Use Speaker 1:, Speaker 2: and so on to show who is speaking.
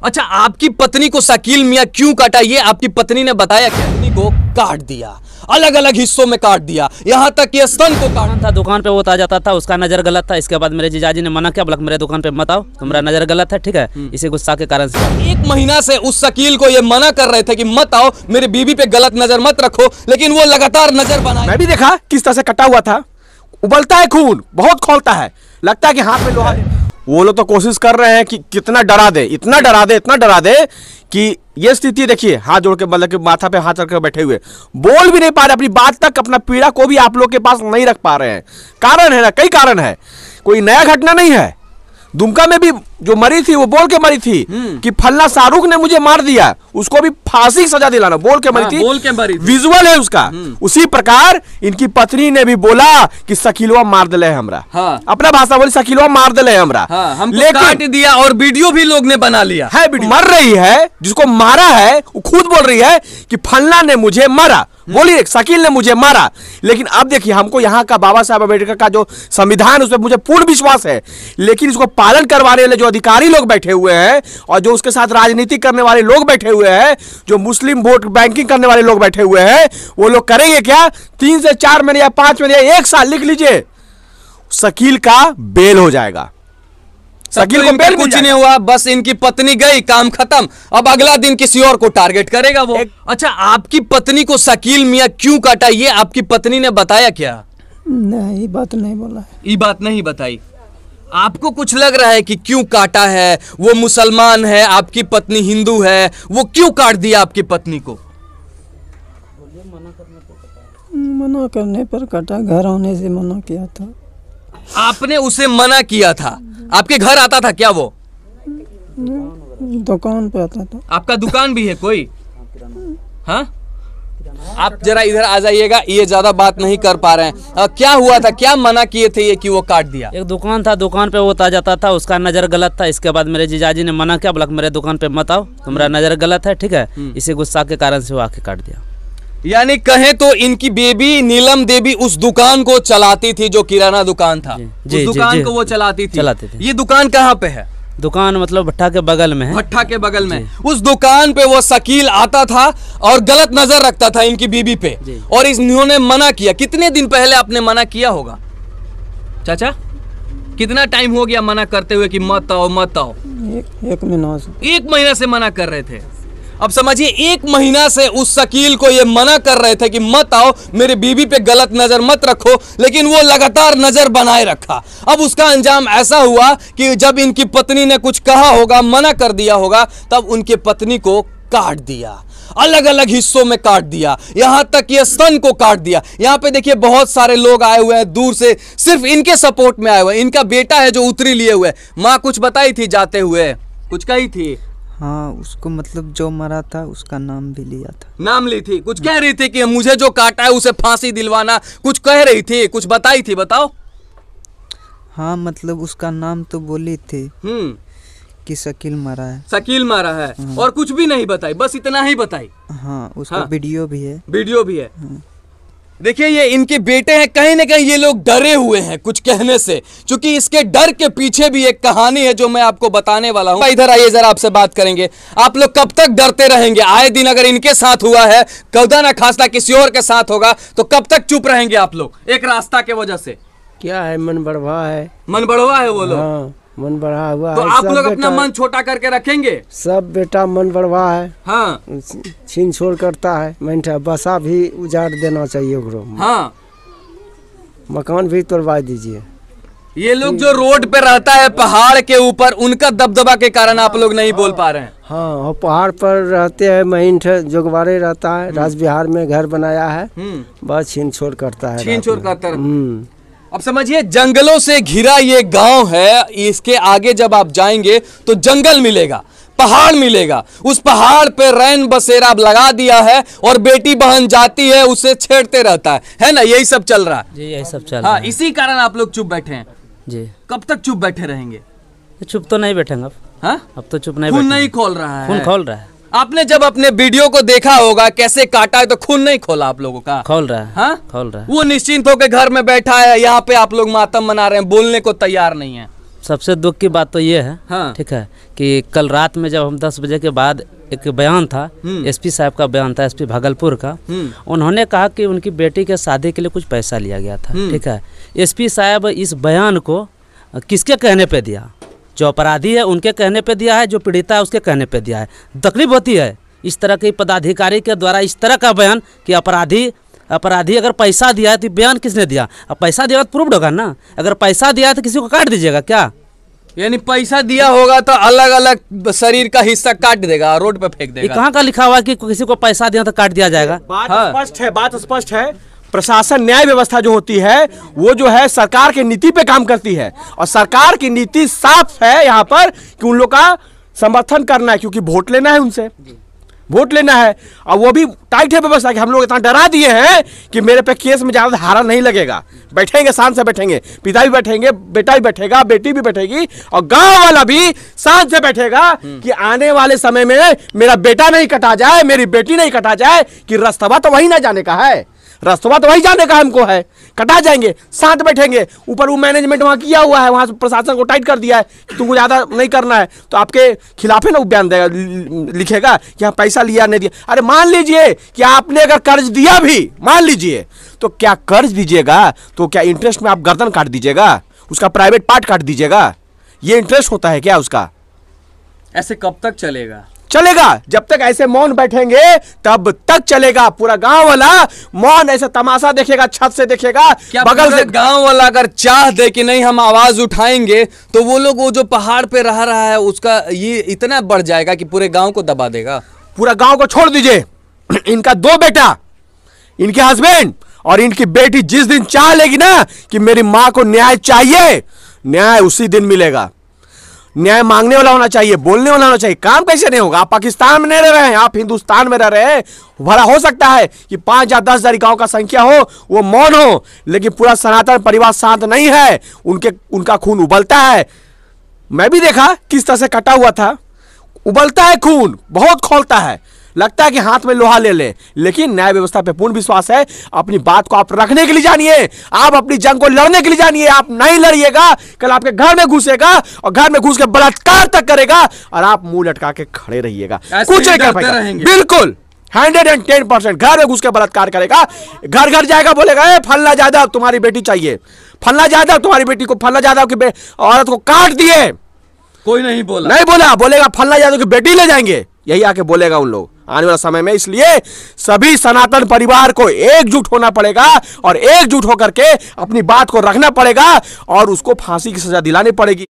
Speaker 1: अच्छा, आपकी पत्नी को शकील मियां क्यों काटा, ये आपकी पत्नी ने बताया? पत्नी को काट दिया, अलग अलग हिस्सों में काट दिया, यहाँ तक कि स्तन को काटा
Speaker 2: था। दुकान पे वो आ जाता था, उसका नजर गलत था। इसके बाद मेरे जीजाजी ने मना किया, बोला मेरे दुकान पे मत आओ, तुम्हारा नजर गलत है, ठीक है। इसी गुस्सा के कारण से
Speaker 1: 1 महीना से उस शकील को ये मना कर रहे थे कि मत आओ, मेरी बीवी पे गलत नजर मत रखो, लेकिन वो लगातार नजर बनाए।
Speaker 3: मैं भी देखा किस तरह से कटा हुआ था, उबलता है खून, बहुत खोलता है, लगता है कि हाथ में लोहा। वो लोग तो कोशिश कर रहे हैं कि कितना डरा दे, इतना डरा दे, इतना डरा दे कि ये स्थिति देखिए, हाथ जोड़ के मतलब कि माथा पे हाथ रख कर बैठे हुए, बोल भी नहीं पा रहे, अपनी बात तक, अपना पीड़ा को भी आप लोग के पास नहीं रख पा रहे हैं। कारण है ना, कई कारण है, कोई नया घटना नहीं है। दुमका में भी जो मरी थी वो बोल के मरी थी कि फल्ला शाहरुख ने मुझे मार दिया, उसको भी फांसी सजा दिलाना, बोल के मरी थी,
Speaker 1: बोल के मरी थी।
Speaker 3: विजुअल है उसका। उसी प्रकार इनकी पत्नी ने भी बोला कि शकीलवा मार दिले हमरा।
Speaker 1: हाँ।
Speaker 3: अपना भाषा बोली, शकीलवा मार दिले हमरा।
Speaker 1: हाँ, हमको काट दिया और वीडियो भी लोग ने बना लिया है।
Speaker 3: मर रही है, जिसको मारा है वो खुद बोल रही है कि फल्ला ने मुझे मारा, बोलिए शकील ने मुझे मारा। लेकिन अब देखिए, हमको यहाँ का बाबा साहब अम्बेडकर का जो संविधान, उस पर मुझे पूर्ण विश्वास है, लेकिन इसको पालन करवाने वाले जो अधिकारी लोग बैठे हुए हैं और जो उसके साथ राजनीति करने वाले लोग बैठे हुए हैं, जो मुस्लिम वोट बैंकिंग करने वाले लोग बैठे हुए हैं, वो लोग करेंगे क्या? 3 से 4 महीने या 5 महीने या 1 साल, लिख लीजिए, शकील का बेल हो जाएगा।
Speaker 1: शकील को बेल कुछ नहीं हुआ, बस इनकी पत्नी गई, काम खत्म। अब अगला दिन किसी और को टारगेट करेगा वो। अच्छा, आपकी पत्नी को शकील मियां क्यों काटा, ये आपकी पत्नी ने बताया क्या?
Speaker 4: नहीं, बात नहीं बोला।
Speaker 1: ये बात नहीं बताई। आपको कुछ लग रहा है कि क्यों काटा है? वो मुसलमान है, आपकी पत्नी हिंदू है, वो क्यों काट दिया आपकी पत्नी को?
Speaker 4: मना करने पर काटा, घर आने से मना किया था।
Speaker 1: आपने उसे मना किया था? आपके घर आता था क्या वो?
Speaker 4: दुकान पे आता था।
Speaker 1: आपका दुकान भी है कोई? हाँ, आप जरा इधर आ जाइएगा, ये ज्यादा बात नहीं कर पा रहे हैं। क्या हुआ था, क्या मना किए थे ये कि वो काट दिया?
Speaker 2: एक दुकान था, दुकान पे वो आ जाता था, उसका नजर गलत था। इसके बाद मेरे जीजाजी ने मना किया, बोला मेरे दुकान पे मत आओ, तुम्हारा नजर गलत है, ठीक है। इसी गुस्सा के कारण से वो आके काट दिया।
Speaker 1: यानी कहें तो इनकी बेबी नीलम देवी उस दुकान को चलाती थी, जो किराना दुकान था, उस दुकान को वो चलाती थी। ये दुकान कहाँ पे है?
Speaker 2: दुकान मतलब भट्ठा के बगल में है।
Speaker 1: भट्ठा के बगल में। उस दुकान पे वो शकील आता था और गलत नजर रखता था इनकी बीबी पे, और इन्होंने मना किया। कितने दिन पहले आपने मना किया होगा चाचा? कितना टाइम हो गया मना करते हुए कि मत आओ मत आओ?
Speaker 4: 1 महीना से।
Speaker 1: 1 महीना से मना कर रहे थे। अब समझिए, 1 महीना से उस शकील को ये मना कर रहे थे कि मत आओ, मेरे बीवी पे गलत नजर मत रखो, लेकिन वो लगातार नजर बनाए रखा। अब उसका अंजाम ऐसा हुआ कि जब इनकी पत्नी ने कुछ कहा होगा, मना कर दिया होगा, तब उनके पत्नी को काट दिया, अलग अलग हिस्सों में काट दिया, यहां तक कि स्तन को काट दिया। यहां पे देखिए, बहुत सारे लोग आए हुए हैं दूर से, सिर्फ इनके सपोर्ट में आए हुए हैं। इनका बेटा है जो उतरी लिए हुए। माँ कुछ बताई थी जाते हुए, कुछ कही थी?
Speaker 5: हाँ, उसको मतलब जो मरा था उसका नाम भी लिया था।
Speaker 1: नाम ली थी? कुछ कह रही थी कि मुझे जो काटा है उसे फांसी दिलवाना, कुछ कह रही थी, कुछ बताई थी? बताओ।
Speaker 5: हाँ, मतलब उसका नाम तो बोली थी कि शकील मारा है।
Speaker 1: शकील मारा है। और कुछ भी नहीं बताई, बस इतना ही बताई।
Speaker 5: हाँ, उसका वीडियो भी है।
Speaker 1: वीडियो भी है। देखिए, ये इनके बेटे हैं। कहीं ना कहीं ये लोग डरे हुए हैं कुछ कहने से, क्योंकि इसके डर के पीछे भी एक कहानी है जो मैं आपको बताने वाला हूं। इधर आइए, जरा आपसे बात करेंगे। आप लोग कब तक डरते रहेंगे? आए दिन अगर इनके साथ हुआ है, खुदा ना खास्ता किसी और के साथ होगा, तो कब तक चुप रहेंगे आप लोग एक रास्ता के वजह से?
Speaker 4: क्या है, मन बढ़वा है।
Speaker 1: मन बढ़वा है वो लोग।
Speaker 4: हाँ, मन बढ़ा हुआ
Speaker 1: तो
Speaker 4: है।
Speaker 1: आप लोग अपना मन छोटा करके रखेंगे?
Speaker 4: सब बेटा मन बढ़वा है।
Speaker 1: हाँ,
Speaker 4: छीन छोड़ करता है। मैं बसा भी उजाड़ देना चाहिए ओकरो।
Speaker 1: हाँ,
Speaker 4: मकान भी तोड़वा दीजिए।
Speaker 1: ये लोग जो रोड पे रहता है पहाड़ के ऊपर, उनका दबदबा के कारण आप लोग नहीं बोल पा रहे हैं।
Speaker 4: हाँ, और पहाड़ पर रहते हैं, महिंठ जोगवारे रहता है, राजबिहार में घर बनाया है, बस छीन छोड़ करता है,
Speaker 1: छीन छोड़ करता है। अब समझिए, जंगलों से घिरा ये गांव है। इसके आगे जब आप जाएंगे तो जंगल मिलेगा, पहाड़ मिलेगा। उस पहाड़ पे रैन बसेरा लगा दिया है, और बेटी बहन जाती है, उसे छेड़ते रहता है ना? यही सब चल रहा है
Speaker 2: जी, यही सब चल रहा है।
Speaker 1: इसी कारण आप लोग चुप बैठे हैं
Speaker 2: जी।
Speaker 1: कब तक चुप बैठे रहेंगे?
Speaker 2: चुप तो नहीं बैठेंगे अब।
Speaker 1: हाँ,
Speaker 2: अब तो चुप नहीं।
Speaker 1: खून नहीं खोल रहा है।
Speaker 2: खून खोल रहा है।
Speaker 1: आपने जब अपने वीडियो को देखा होगा कैसे काटा है, तो खून नहीं खोला आप लोगों का?
Speaker 2: खोल रहा है।
Speaker 1: हाँ,
Speaker 2: खोल रहा है।
Speaker 1: वो निश्चिंत होकर घर में बैठा है, यहाँ पे आप लोग मातम मना रहे हैं, बोलने को तैयार नहीं है।
Speaker 2: सबसे दुख की बात तो ये है,
Speaker 1: हाँ।
Speaker 2: ठीक है, कि कल रात में जब हम 10 बजे के बाद एक बयान था, एसपी साहब का बयान था, एसपी भागलपुर का, उन्होंने कहा कि उनकी बेटी के शादी के लिए कुछ पैसा लिया गया था, ठीक है। एसपी साहब इस बयान को किसके कहने पे दिया? जो अपराधी है उनके कहने पे दिया है, जो पीड़िता है उसके कहने पे दिया है। तकलीफ होती है इस तरह के पदाधिकारी के द्वारा इस तरह का बयान कि अपराधी अगर पैसा दिया है तो बयान किसने दिया? अब पैसा दिया तो प्रूव्ड होगा ना। अगर पैसा दिया है तो किसी को काट दीजिएगा क्या?
Speaker 1: यानी पैसा दिया होगा तो अलग अलग शरीर का हिस्सा काट देगा, रोड पे फेंक
Speaker 2: ये
Speaker 1: देगा।
Speaker 2: कहाँ का लिखा हुआ है कि किसी को पैसा दिया तो काट दिया जाएगा?
Speaker 3: बात स्पष्ट है। प्रशासन न्याय व्यवस्था जो होती है वो जो है सरकार की नीति पे काम करती है, और सरकार की नीति साफ है यहाँ पर कि उन लोग का समर्थन करना है, क्योंकि वोट लेना है उनसे, वोट लेना है। और वो भी टाइट है व्यवस्था कि हम लोग इतना डरा दिए हैं कि मेरे पे केस में ज्यादा हारा नहीं लगेगा। बैठेंगे, शांत से बैठेंगे, पिता भी बैठेंगे, बेटा भी बैठेगा, बेटी भी बैठेगी, और गांव वाला भी शांत से बैठेगा कि आने वाले समय में मेरा बेटा नहीं कटा जाए, मेरी बेटी नहीं कटा जाए, कि रास्तवा तो वही ना जाने का है, रास्तवा तो वही जाने का हमको है, कटा जाएंगे, साथ बैठेंगे। ऊपर वो मैनेजमेंट वहाँ किया हुआ है, वहाँ प्रशासन को टाइट कर दिया है कि तुमको ज़्यादा नहीं करना है, तो आपके खिलाफ है ना वो बयान देगा, लिखेगा कि हाँ पैसा लिया नहीं दिया। अरे मान लीजिए कि आपने अगर कर्ज दिया भी, मान लीजिए, तो क्या कर्ज दीजिएगा तो क्या इंटरेस्ट में आप गर्दन काट दीजिएगा, उसका प्राइवेट पार्ट काट दीजिएगा? ये इंटरेस्ट होता है क्या उसका?
Speaker 1: ऐसे कब तक चलेगा?
Speaker 3: चलेगा जब तक ऐसे मौन बैठेंगे तब तक चलेगा। पूरा गांव वाला मौन ऐसे तमाशा देखेगा, छत से देखेगा,
Speaker 1: क्या
Speaker 3: बगल से
Speaker 1: गांव वाला अगर चाह दे कि नहीं हम आवाज उठाएंगे तो वो लोग वो जो पहाड़ पे रह रहा है उसका ये इतना बढ़ जाएगा कि पूरे गांव को दबा देगा?
Speaker 3: पूरा गांव को छोड़ दीजिए, इनका 2 बेटा, इनके हस्बैंड और इनकी बेटी जिस दिन चाह लेगी ना कि मेरी मां को न्याय चाहिए, न्याय उसी दिन मिलेगा। न्याय मांगने वाला होना चाहिए, बोलने वाला होना चाहिए। काम कैसे नहीं होगा? आप पाकिस्तान में नहीं रह रहे हैं, आप हिंदुस्तान में रह रहे हैं। भला हो सकता है कि 5 या 10 हजार गांव का संख्या हो, वो मौन हो, लेकिन पूरा सनातन परिवार शांत नहीं है, उनका खून उबलता है। मैं भी देखा किस तरह से कटा हुआ था, उबलता है खून, बहुत खौलता है, लगता है कि हाथ में लोहा ले ले। लेकिन न्याय व्यवस्था पे पूर्ण विश्वास है। अपनी बात को आप रखने के लिए जानिए, आप अपनी जंग को लड़ने के लिए जानिए। आप नहीं लड़िएगा, कल आपके घर में घुसेगा और घर में घुस के बलात्कार तक करेगा और आप मुंह लटका के खड़े रहिएगा, कुछ नहीं कर पाएगा। बिल्कुल 110% घर में घुस के बलात्कार करेगा, घर घर जाएगा, बोलेगा ए फल्ला जादव तुम्हारी बेटी चाहिए, फल्ला जादव तुम्हारी बेटी को, फल्ला जादव की औरत को काट दिए।
Speaker 1: कोई नहीं बोला,
Speaker 3: नहीं बोला, बोलेगा फल्ला जादव की बेटी ले जाएंगे, यही आके बोलेगा उन लोग आने वाला समय में। इसलिए सभी सनातन परिवार को एकजुट होना पड़ेगा और एकजुट होकर के अपनी बात को रखना पड़ेगा और उसको फांसी की सजा दिलानी पड़ेगी।